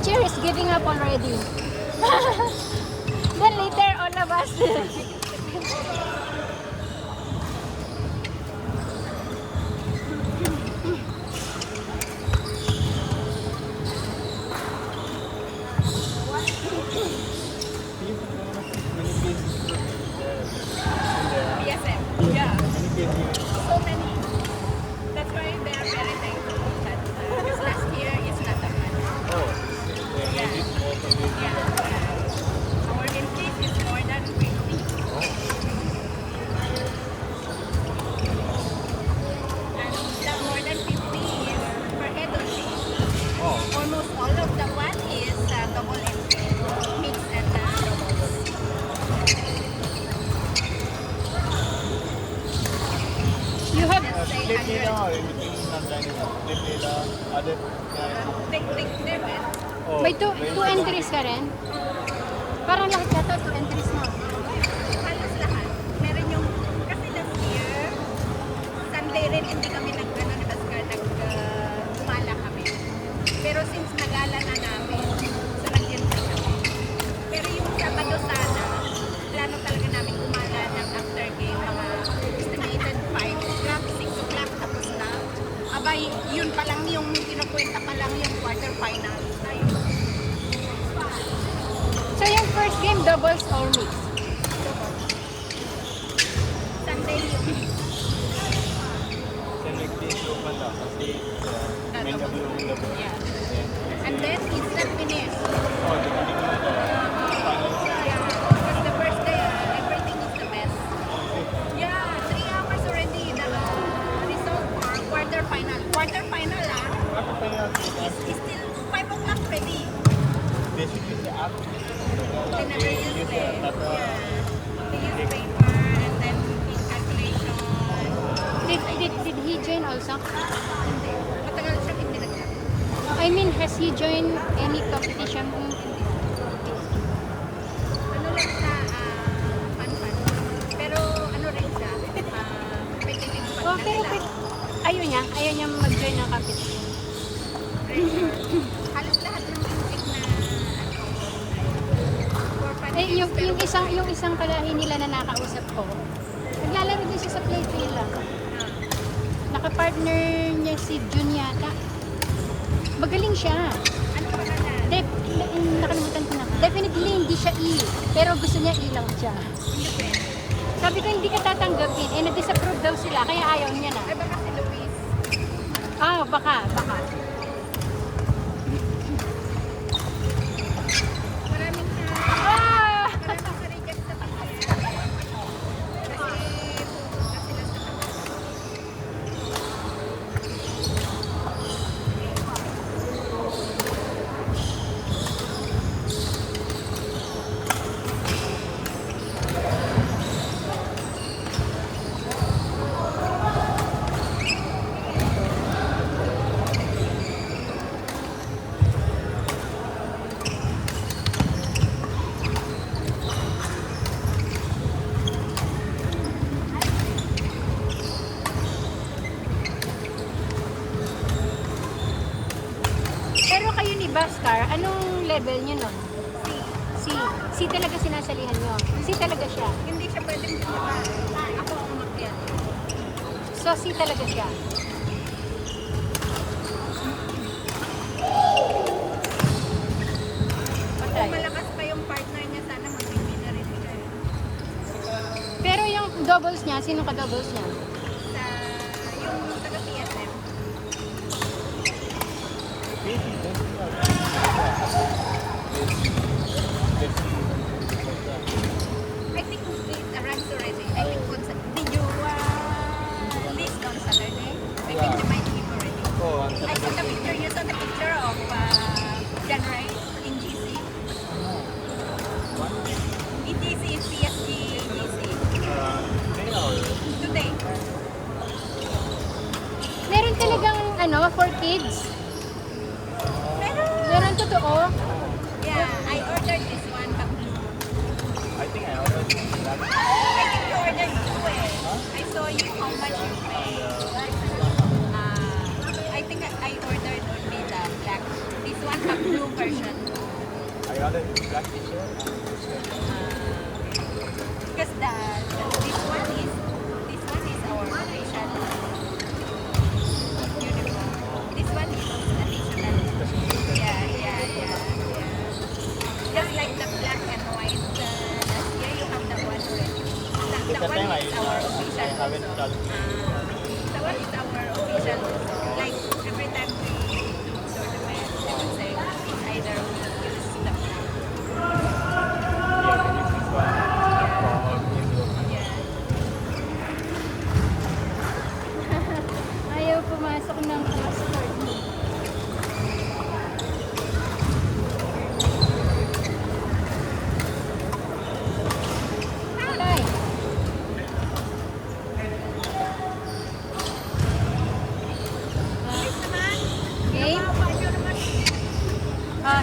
teacher is giving up already. Then later, all of us. BSM. Yeah. So many. That's why they are very thankful that this last year is not that much. Yeah. Our increase is more than 50. And the more than 50 is per head or sheet. Almost all of the one is double entry, mix and doubles. You have, Let's say 100. Take their best. may two entries ka rin? Parang lahat yata, 2 entries na. Halos lahat. Meron yung, kasi last year, Sunday rin, hindi kami ni Bascar, gumala kami. Pero since nagala na namin, so nag-entry kami. Pero yung Sabado sana, plano talaga namin gumala ng after game, mga estimated 5 o'clock, 6 o'clock, tapos na. Abay, yun pa lang yung kinukwenta pa lang yung quarterfinal. Ayun. So yung first game, doubles or mix? Sunday yung yeah. And then it's not finished. Yeah, because the first day, everything is the best. Yeah, 3 hours already. The result for quarterfinal. Quarterfinal is still 5 o'clock ready. They never use the, yeah. They use paper and then calculation. Did he join also? Hindi. Matagal siya hindi naglag. I mean, has he joined any competition? Ano lang siya, fun. Pero ano rin siya, competitive pag Oh, pero naglag. ayaw niya mag-join ng competition. Pressure. Halos lahat ng music na for fun Eh, games, pero yung isang kalahi nila na nakausap ko, naglalaro din siya sa playfield lang. Nakapartner niya si Jun yata. Magaling siya. ano pa ka na? Nakalimutan ko na. Definitely hindi siya E, pero gusto niya E lang siya. Sabi ko hindi ka tatanggapin, eh na-disapprove daw sila, kaya ayaw niya na. Ay baka si Luis. Ah, baka. Maraming Ah! sa reject sa picture. Kasi pupunta sila sa Pero kayo ni Bascar, anong level niyo nun? C. C talaga sinasalihan niyo. C talaga siya. hindi siya pwedeng bumaba. Ako ang umakyat. So C talaga siya. Kung malakas pa yung partner niya, sana mag-win na rin siya. Pero yung doubles niya, sino ka doubles niya? Sa yung taga-PSM. I think it ranks already. I think did you list on Saturday? I think you might give already. I saw the picture. You saw the picture of John Ray in GC. In GC, PSG GC. Today. Meron talagang for kids. Meron totoo. Yeah, I ordered this one. But I think I ordered that. I think you ordered two eh. I saw you how much you pay. I think I ordered only the black. This one, the blue version. color is black t-shirt. Because this one is our official uniform. This one is additional. Yeah. Just like the black and white last year, you have the one already. The That one time is our I official. haven't done. The one is our official. Like every time we do tournament, they would say either we use the black. Yeah, maybe this one for all people. Yeah. Ayaw pumasok ng passport. Tay. Okay.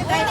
Try